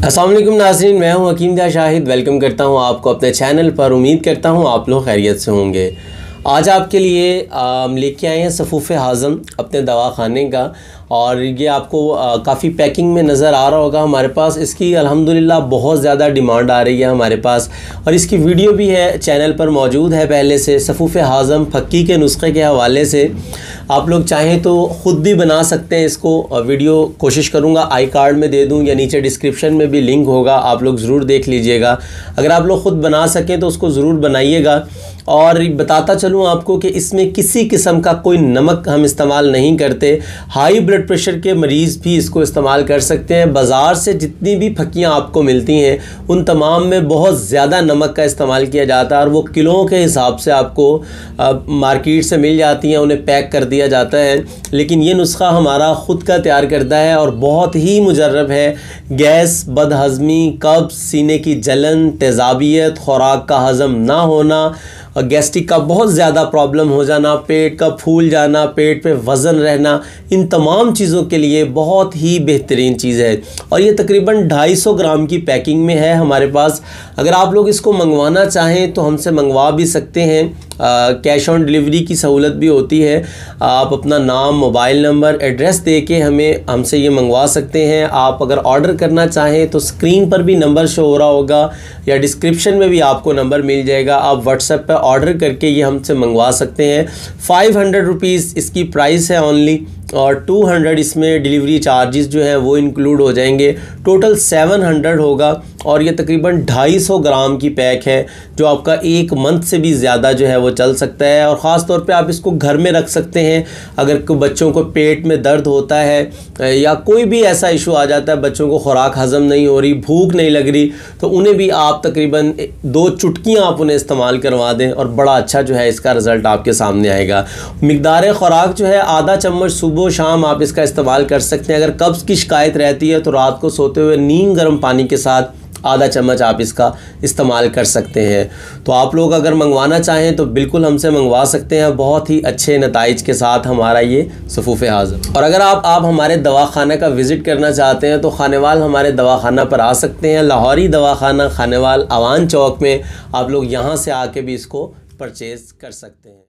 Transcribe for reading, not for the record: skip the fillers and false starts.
अस्सलाम वालेकुम नाज़रीन, मैं हूं हकीम दिया शाहिद। वेलकम करता हूं आपको अपने चैनल पर। उम्मीद करता हूं आप लोग खैरियत से होंगे। आज आपके लिए लेके आए हैं सफ़ूफ़े हाज़म अपने दवाखाने का, और ये आपको काफ़ी पैकिंग में नज़र आ रहा होगा। हमारे पास इसकी अल्हम्दुलिल्लाह बहुत ज़्यादा डिमांड आ रही है हमारे पास, और इसकी वीडियो भी है चैनल पर मौजूद है पहले से। सफ़ूफ़े हाज़म फक्की के नुस्खे के हवाले से आप लोग चाहें तो ख़ुद भी बना सकते हैं इसको। वीडियो कोशिश करूँगा आई कार्ड में दे दूँ या नीचे डिस्क्रिप्शन में भी लिंक होगा, आप लोग ज़रूर देख लीजिएगा। अगर आप लोग ख़ुद बना सकें तो उसको ज़रूर बनाइएगा। और बताता चलूँ आपको कि इसमें किसी किस्म का कोई नमक हम इस्तेमाल नहीं करते। हाई ब्लड प्रेशर के मरीज़ भी इसको इस्तेमाल कर सकते हैं। बाज़ार से जितनी भी फक्कियाँ आपको मिलती हैं उन तमाम में बहुत ज़्यादा नमक का इस्तेमाल किया जाता है, और वो किलों के हिसाब से आपको मार्केट से मिल जाती हैं, उन्हें पैक कर दिया जाता है। लेकिन ये नुस्खा हमारा ख़ुद का तैयार करता है और बहुत ही मुजर्रब है। गैस, बदहज़मी, कब्ज़, सीने की जलन, तेज़ाबियत, ख़ुराक का हज़म ना होना, गैस्ट्रिक का बहुत ज़्यादा प्रॉब्लम हो जाना, पेट का फूल जाना, पेट पे वज़न रहना, इन तमाम चीज़ों के लिए बहुत ही बेहतरीन चीज़ है। और ये तकरीबन 250 ग्राम की पैकिंग में है हमारे पास। अगर आप लोग इसको मंगवाना चाहें तो हमसे मंगवा भी सकते हैं। कैश ऑन डिलीवरी की सहूलत भी होती है। आप अपना नाम, मोबाइल नंबर, एड्रेस दे के हमसे ये मंगवा सकते हैं। आप अगर ऑर्डर करना चाहें तो स्क्रीन पर भी नंबर शो हो रहा होगा या डिस्क्रिप्शन में भी आपको नंबर मिल जाएगा। आप व्हाट्सएप पर ऑर्डर करके ये हमसे मंगवा सकते हैं। 500 रुपीज़ इसकी प्राइस है ओनली, और 200 इसमें डिलीवरी चार्जेस जो है वो इंक्लूड हो जाएंगे। टोटल 700 होगा, और ये तकरीबन 250 ग्राम की पैक है जो आपका 1 मंथ से भी ज़्यादा जो है वो चल सकता है। और ख़ास तौर पे आप इसको घर में रख सकते हैं। अगर बच्चों को पेट में दर्द होता है या कोई भी ऐसा इशू आ जाता है, बच्चों को खुराक हज़म नहीं हो रही, भूख नहीं लग रही, तो उन्हें भी आप तकरीबन 2 चुटकियाँ आप उन्हें इस्तेमाल करवा दें और बड़ा अच्छा जो है इसका रिज़ल्ट आपके सामने आएगा। मिकदार खुराक जो है आधा चम्मच सुबह शाम आप इसका इस्तेमाल कर सकते हैं। अगर कब्ज़ की शिकायत रहती है तो रात को सोते हुए नीम गर्म पानी के साथ आधा चम्मच आप इसका इस्तेमाल कर सकते हैं। तो आप लोग अगर मंगवाना चाहें तो बिल्कुल हमसे मंगवा सकते हैं, बहुत ही अच्छे नताइज के साथ हमारा ये सफ़ूफ़े हाज़म। और अगर आप हमारे दवाखाना का विज़िट करना चाहते हैं तो खानेवाल हमारे दवाखाना पर आ सकते हैं। लाहौरी दवाखाना खानेवाल, अवान चौक में। आप लोग यहाँ से आके भी इसको परचेज़ कर सकते हैं।